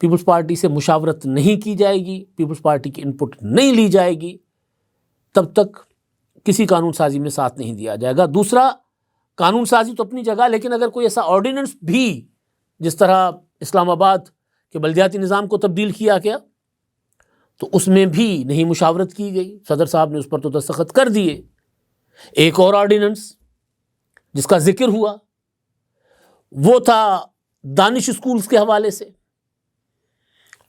Peoples party سے مشاورت نہیں کی جائے گی، پیپلز پارٹی کی انپٹ نہیں لی جائے گی، تب تک کسی قانون سازی میں ساتھ نہیں دیا جائے گا۔ دوسرا، قانون سازی تو اپنی جگہ، لیکن اگر کوئی ایسا آرڈیننس بھی، جس طرح اسلام آباد کے بلدیاتی نظام کو تبدیل کیا گیا، تو اس میں بھی نہیں مشاورت کی گئی، صدر صاحب نے اس پر تو دستخط کر دیے۔ ایک اور آرڈیننس جس کا ذکر ہوا وہ تھا دانش اسکولز کے حوالے سے،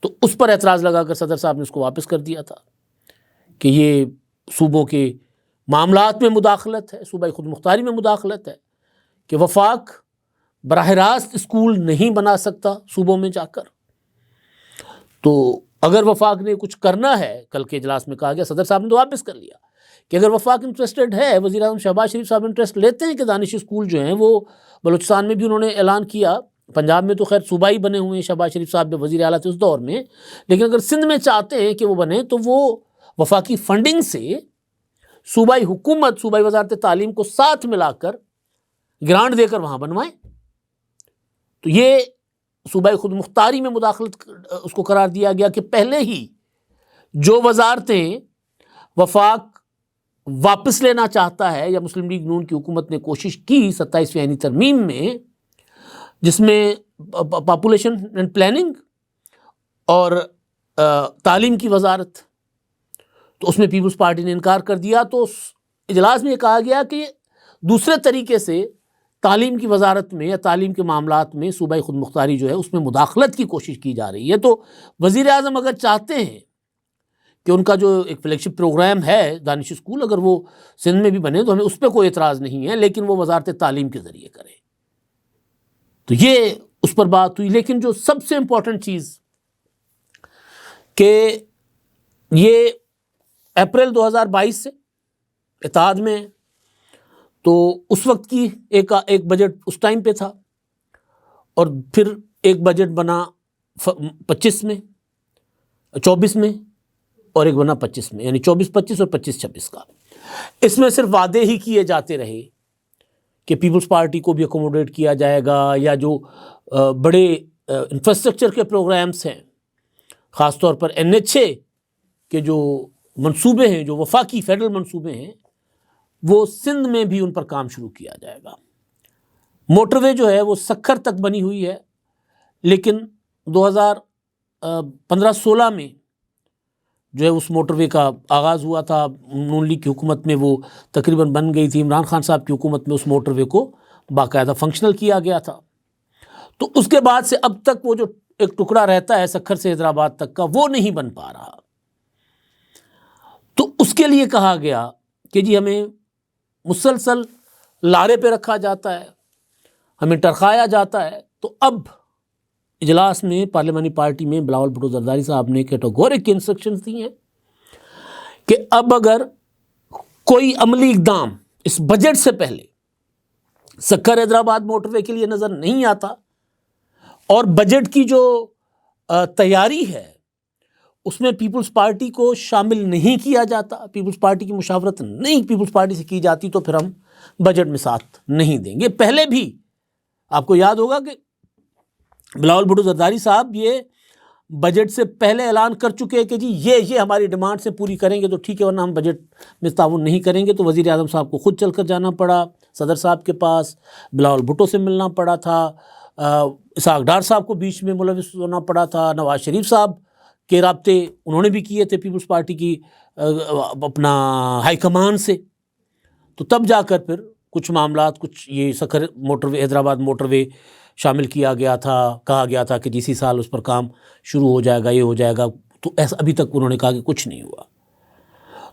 تو اس پر اعتراض لگا کر صدر صاحب نے اس کو واپس کر دیا تھا کہ یہ صوبوں کے معاملات میں مداخلت ہے، صوبائی خود مختاری میں مداخلت ہے، کہ وفاق براہ راست اسکول نہیں بنا سکتا صوبوں میں جا کر۔ تو اگر وفاق نے کچھ کرنا ہے، کل کے اجلاس میں کہا گیا، صدر صاحب نے تو واپس کر لیا کہ اگر وفاق انٹرسٹڈ ہے، وزیر اعظم شہباز شریف صاحب انٹرسٹ لیتے ہیں کہ دانش اسکول جو ہیں وہ بلوچستان میں بھی انہوں نے اعلان کیا، پنجاب میں تو خیر صوبائی بنے ہوئے ہیں، شہباز شریف صاحب جو وزیر اعلیٰ تھے اس دور میں، لیکن اگر سندھ میں چاہتے ہیں کہ وہ بنے تو وہ وفاقی فنڈنگ سے صوبائی حکومت، صوبائی وزارت تعلیم کو ساتھ ملا کر گرانٹ دے کر وہاں بنوائیں۔ تو یہ صوبائی خود مختاری میں مداخلت اس کو قرار دیا گیا کہ پہلے ہی جو وزارتیں وفاق واپس لینا چاہتا ہے، یا مسلم لیگ نون کی حکومت نے کوشش کی 27ویں آئینی ترمیم میں، جس میں پاپولیشن اینڈ پلاننگ اور تعلیم کی وزارت، تو اس میں پیپلز پارٹی نے انکار کر دیا۔ تو اس اجلاس میں یہ کہا گیا کہ دوسرے طریقے سے تعلیم کی وزارت میں یا تعلیم کے معاملات میں صوبائی خود مختاری جو ہے اس میں مداخلت کی کوشش کی جا رہی ہے۔ تو وزیر اعظم اگر چاہتے ہیں کہ ان کا جو ایک فلیگ شپ پروگرام ہے دانش اسکول، اگر وہ سندھ میں بھی بنے تو ہمیں اس پہ کوئی اعتراض نہیں ہے، لیکن وہ وزارت تعلیم کے ذریعے کرے۔ تو یہ اس پر بات ہوئی، لیکن جو سب سے امپورٹنٹ چیز کہ یہ اپریل 2022 سے اتحاد میں، تو اس وقت کی ایک بجٹ اس ٹائم پہ تھا، اور پھر ایک بجٹ بنا 25 میں، 24 میں، اور ایک بنا 25 میں، یعنی 24-25 اور 25-26 کا۔ اس میں صرف وعدے ہی کیے جاتے رہے کہ پیپلز پارٹی کو بھی اکوموڈیٹ کیا جائے گا، یا جو بڑے انفراسٹرکچر کے پروگرامز ہیں، خاص طور پر NHA کے جو منصوبے ہیں، جو وفاقی فیڈرل منصوبے ہیں، وہ سندھ میں بھی ان پر کام شروع کیا جائے گا۔ موٹر وے جو ہے وہ سکھر تک بنی ہوئی ہے، لیکن 2015-16 میں جو ہے اس موٹر وے کا آغاز ہوا تھا، نون لیگ کی حکومت میں وہ تقریباً بن گئی تھی، عمران خان صاحب کی حکومت میں اس موٹر وے کو باقاعدہ فنکشنل کیا گیا تھا۔ تو اس کے بعد سے اب تک وہ جو ایک ٹکڑا رہتا ہے سکھر سے حیدرآباد تک کا، وہ نہیں بن پا رہا۔ تو اس کے لیے کہا گیا کہ جی ہمیں مسلسل لارے پہ رکھا جاتا ہے، ہمیں ٹرخایا جاتا ہے۔ تو اب اجلاس میں پارلیمانی پارٹی میں بلاول بھٹو زرداری صاحب نے کیٹیگورک انسٹرکشنز دی ہیں کہ اب اگر کوئی عملی اقدام اس بجٹ سے پہلے سکھر حیدرآباد موٹر وے کے لیے نظر نہیں آتا، اور بجٹ کی جو تیاری ہے اس میں پیپلز پارٹی کو شامل نہیں کیا جاتا، پیپلز پارٹی کی مشاورت نہیں پیپلز پارٹی سے کی جاتی، تو پھر ہم بجٹ میں ساتھ نہیں دیں گے۔ پہلے بھی آپ کو یاد ہوگا کہ بلاول بھٹو زرداری صاحب یہ بجٹ سے پہلے اعلان کر چکے کہ جی یہ ہماری ڈیمانڈ سے پوری کریں گے تو ٹھیک ہے، ورنہ ہم بجٹ میں تعاون نہیں کریں گے۔ تو وزیر اعظم صاحب کو خود چل کر جانا پڑا صدر صاحب کے پاس، بلاول بھٹو سے ملنا پڑا تھا، اسحاق ڈار صاحب کو بیچ میں ملوث ہونا پڑا تھا، نواز شریف صاحب کے رابطے انہوں نے بھی کیے تھے پیپلز پارٹی کی اپنا ہائی کمان سے۔ تو تب جا کر پھر کچھ معاملات، کچھ یہ سکھر موٹر وے، حیدرآباد موٹر وے شامل کیا گیا تھا، کہا گیا تھا کہ اسی سال اس پر کام شروع ہو جائے گا، یہ ہو جائے گا۔ تو ایسا ابھی تک انہوں نے کہا کہ کچھ نہیں ہوا۔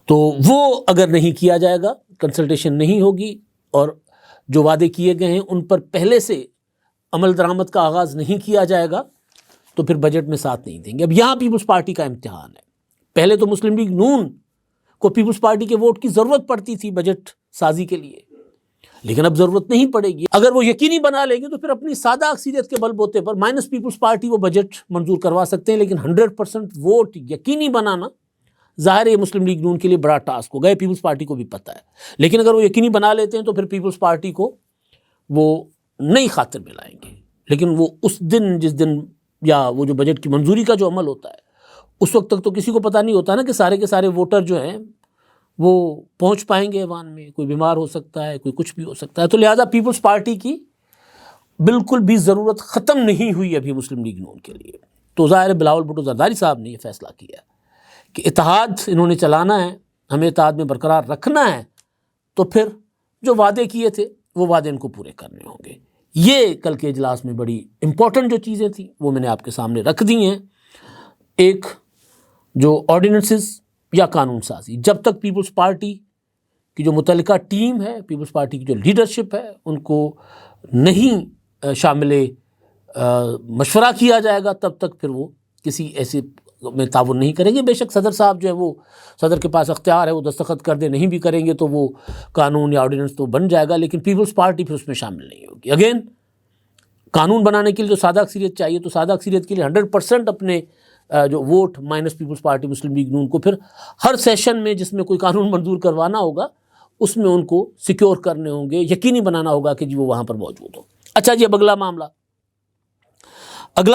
تو وہ اگر نہیں کیا جائے گا، کنسلٹیشن نہیں ہوگی، اور جو وعدے کیے گئے ہیں ان پر پہلے سے عمل درآمد کا آغاز نہیں کیا جائے گا، تو پھر بجٹ میں ساتھ نہیں دیں گے۔ اب یہاں پیپلز پارٹی کا امتحان ہے۔ پہلے تو مسلم لیگ نون کو پیپلز پارٹی کے ووٹ کی ضرورت پڑتی تھی بجٹ سازی کے لیے، لیکن اب ضرورت نہیں پڑے گی۔ اگر وہ یقینی بنا لیں گے تو پھر اپنی سادہ اکثریت کے بل بوتے پر مائنس پیپلز پارٹی وہ بجٹ منظور کروا سکتے ہیں، لیکن 100% ووٹ یقینی بنانا ظاہر ہے مسلم لیگ نون کے لیے بڑا ٹاسک ہوگا، پیپلز پارٹی کو بھی پتہ ہے۔ لیکن اگر وہ یقینی بنا لیتے ہیں تو پھر پیپلز پارٹی کو وہ نئی خاطر میں لائیں گے، لیکن وہ اس دن جس دن یا وہ جو بجٹ کی منظوری کا جو عمل ہوتا ہے اس وقت تک تو کسی کو پتہ نہیں ہوتا نا کہ سارے کے سارے ووٹر جو ہیں وہ پہنچ پائیں گے ایوان میں. کوئی بیمار ہو سکتا ہے, کوئی کچھ بھی ہو سکتا ہے. تو لہٰذا پیپلز پارٹی کی بالکل بھی ضرورت ختم نہیں ہوئی ابھی مسلم لیگ نون کے لیے. تو ظاہر ہے بلاول بھٹو زرداری صاحب نے یہ فیصلہ کیا کہ اتحاد انہوں نے چلانا ہے, ہمیں اتحاد میں برقرار رکھنا ہے, تو پھر جو وعدے کیے تھے وہ وعدے ان کو پورے کرنے ہوں گے. یہ کل کے اجلاس میں بڑی امپورٹنٹ جو چیزیں تھیں وہ میں نے آپ کے سامنے رکھ دی ہیں. ایک جو آرڈیننسز یا قانون سازی, جب تک پیپلز پارٹی کی جو متعلقہ ٹیم ہے, پیپلز پارٹی کی جو لیڈرشپ ہے, ان کو نہیں شامل مشورہ کیا جائے گا تب تک پھر وہ کسی ایسے میں تعاون نہیں کریں گے. بے شک صدر صاحب جو ہے وہ صدر کے پاس اختیار ہے, وہ دستخط کر دیں, نہیں بھی کریں گے تو وہ قانون یا آرڈیننس تو بن جائے گا, لیکن پیپلز پارٹی پھر اس میں شامل نہیں ہوگی. اگین قانون بنانے کے لیے جو سادہ اکثریت چاہیے, تو سادہ اکثریت کے لیے 100% اپنے جو ووٹ مائنس پیپلز پارٹی مسلم لیگ نون کو پھر ہر سیشن میں جس میں کوئی قانون منظور کروانا ہوگا اس میں ان کو سیکیور کرنے ہوں گے, یقینی بنانا ہوگا کہ جی وہ وہاں پر موجود ہو. اچھا جی, اب اگلا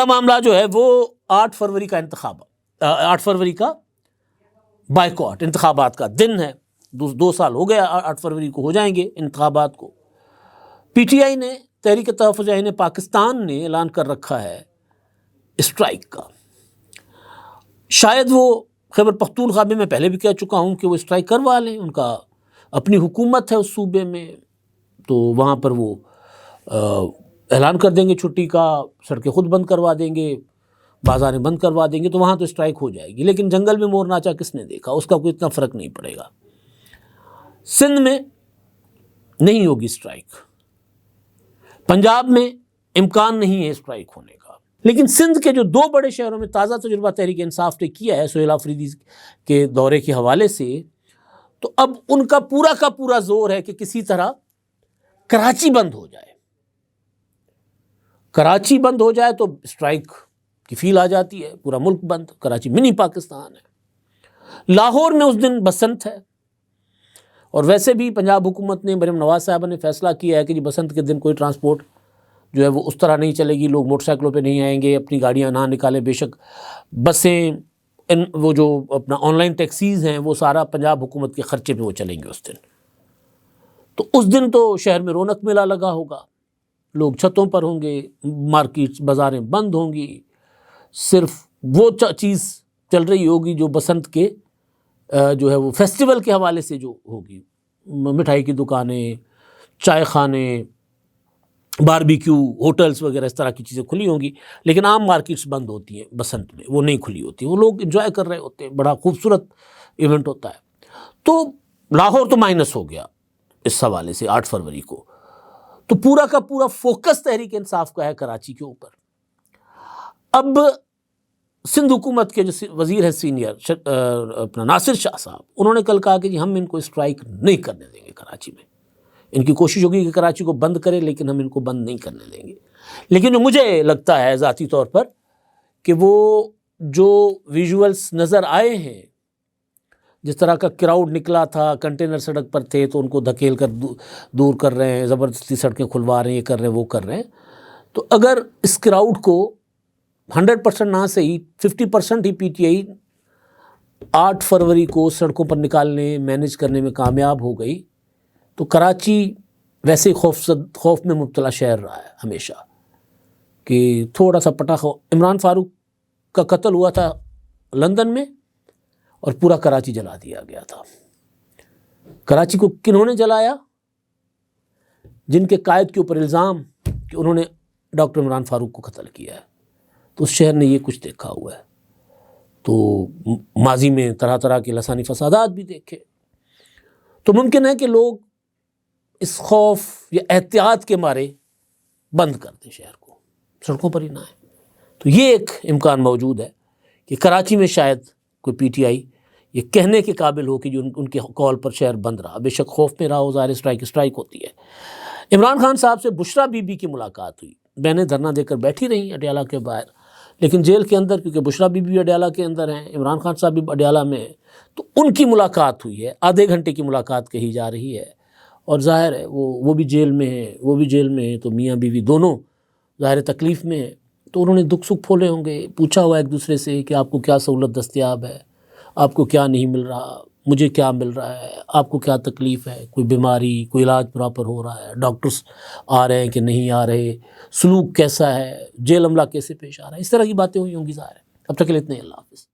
معاملہ جو ہے وہ 8 فروری کا انتخاب, 8 فروری کا بائیکاٹ, انتخابات کا دن ہے. 2 سال ہو گیا, 8 فروری کو ہو جائیں گے انتخابات کو. پی ٹی آئی نے, تحریک تحفظ جاہین پاکستان نے اعلان کر رکھا ہے اسٹرائک کا. شاید وہ خیبر پختونخوا میں پہلے بھی کہہ چکا ہوں کہ وہ اسٹرائک کروا لیں, ان کا اپنی حکومت ہے اس صوبے میں, تو وہاں پر وہ اعلان کر دیں گے چھٹی کا, سڑکیں خود بند کروا دیں گے, بازاریں بند کروا دیں گے, تو وہاں تو اسٹرائک ہو جائے گی. لیکن جنگل میں مور ناچا کس نے دیکھا, اس کا کوئی اتنا فرق نہیں پڑے گا. سندھ میں نہیں ہوگی اسٹرائک, پنجاب میں امکان نہیں ہے اسٹرائک ہونے کا. لیکن سندھ کے جو 2 بڑے شہروں میں تازہ تجربہ تحریک انصاف نے کیا ہے سہیل آفریدی کے دورے کے حوالے سے, تو اب ان کا پورا زور ہے کہ کسی طرح کراچی بند ہو جائے. کراچی بند ہو جائے تو اسٹرائک کی فیل آ جاتی ہے, پورا ملک بند, کراچی منی پاکستان ہے. لاہور میں اس دن بسنت ہے, اور ویسے بھی پنجاب حکومت نے, مریم نواز صاحبہ نے فیصلہ کیا ہے کہ جی بسنت کے دن کوئی ٹرانسپورٹ جو ہے وہ اس طرح نہیں چلے گی, لوگ موٹر سائیکلوں پہ نہیں آئیں گے, اپنی گاڑیاں نہ نکالیں. بے شک بسیں, وہ جو اپنا آن لائن ٹیکسیز ہیں وہ سارا پنجاب حکومت کے خرچے پہ وہ چلیں گے اس دن. تو اس دن تو شہر میں رونق میلہ لگا ہوگا, لوگ چھتوں پر ہوں گے, مارکیٹس بازاریں بند ہوں گی, صرف وہ چیز چل رہی ہوگی جو بسنت کے جو ہے وہ فیسٹیول کے حوالے سے جو ہوگی. مٹھائی کی دکانیں, چائے خانے, باربیکیو, ہوٹلز وغیرہ اس طرح کی چیزیں کھلی ہوں گی, لیکن عام مارکیٹس بند ہوتی ہیں بسنت میں, وہ نہیں کھلی ہوتی. وہ لوگ انجوائے کر رہے ہوتے ہیں, بڑا خوبصورت ایونٹ ہوتا ہے. تو لاہور تو مائنس ہو گیا اس حوالے سے 8 فروری کو. تو پورا کا پورا فوکس تحریک انصاف کا ہے کراچی کے اوپر. اب سندھ حکومت کے جو وزیر ہیں سینئر اپنا ناصر شاہ صاحب, انہوں نے کل کہا کہ جی ہم ان کو اسٹرائک نہیں کرنے دیں گے کراچی میں. ان کی کوشش ہوگی کہ کراچی کو بند کرے, لیکن ہم ان کو بند نہیں کرنے دیں گے. لیکن مجھے لگتا ہے ذاتی طور پر کہ وہ جو ویژولز نظر آئے ہیں, جس طرح کا کراؤڈ نکلا تھا, کنٹینر سڑک پر تھے تو ان کو دھکیل کر دور کر رہے ہیں, زبردستی سڑکیں کھلوا رہے ہیں, یہ کر رہے ہیں, وہ کر رہے ہیں. تو اگر اس کراؤڈ کو 100% نہ صحیح 50% ہی پی ٹی آئی 8 فروری کو سڑکوں پر نکالنے, مینیج کرنے میں کامیاب ہو گئی, تو کراچی ویسے خوف میں مبتلا شہر رہا ہے ہمیشہ, کہ تھوڑا سا پٹاخہ. عمران فاروق کا قتل ہوا تھا لندن میں, اور پورا کراچی جلا دیا گیا تھا. کراچی کو کنہوں نے جلایا؟ جن کے قائد کے اوپر الزام کہ انہوں نے ڈاکٹر عمران فاروق کو قتل کیا ہے. تو اس شہر نے یہ کچھ دیکھا ہوا ہے. تو ماضی میں طرح طرح کے لسانی فسادات بھی دیکھے. تو ممکن ہے کہ لوگ اس خوف یا احتیاط کے مارے بند کر دیں شہر کو, سڑکوں پر ہی نہ آئیں. تو یہ ایک امکان موجود ہے کہ کراچی میں شاید کوئی پی ٹی آئی یہ کہنے کے قابل ہو کہ جو ان کے کال پر شہر بند رہا. بے شک خوف میں رہا ہو, ظاہر اسٹرائک ہوتی ہے. عمران خان صاحب سے بشرا بی بی کی ملاقات ہوئی, بہنیں دھرنا دے کر بیٹھی رہیں اڈیالہ کے باہر, لیکن جیل کے اندر, کیونکہ بشرا بی بی اڈیالہ کے اندر ہیں, عمران خان صاحب بھی اڈیالہ میں ہیں, تو ان کی ملاقات ہوئی ہے. آدھے گھنٹے کی ملاقات کہی جا رہی ہے, اور ظاہر ہے وہ بھی جیل میں ہیں, وہ بھی جیل میں ہیں, تو میاں بیوی دونوں ظاہر تکلیف میں ہیں. تو انہوں نے دکھ سکھ پھولے ہوں گے، پوچھا ہوا ایک دوسرے سے کہ آپ کو کیا سہولت دستیاب ہے، آپ کو کیا نہیں مل رہا، مجھے کیا مل رہا ہے، آپ کو کیا تکلیف ہے، کوئی بیماری، کوئی علاج پراپر ہو رہا ہے، ڈاکٹرز آ رہے ہیں کہ نہیں آ رہے، سلوک کیسا ہے، جیل عملہ کیسے پیش آ رہا ہے، اس طرح کی باتیں ہوئی ہوں گی ظاہر ہے۔ اب تک کے لیے اتنے ہی، اللہ حافظ۔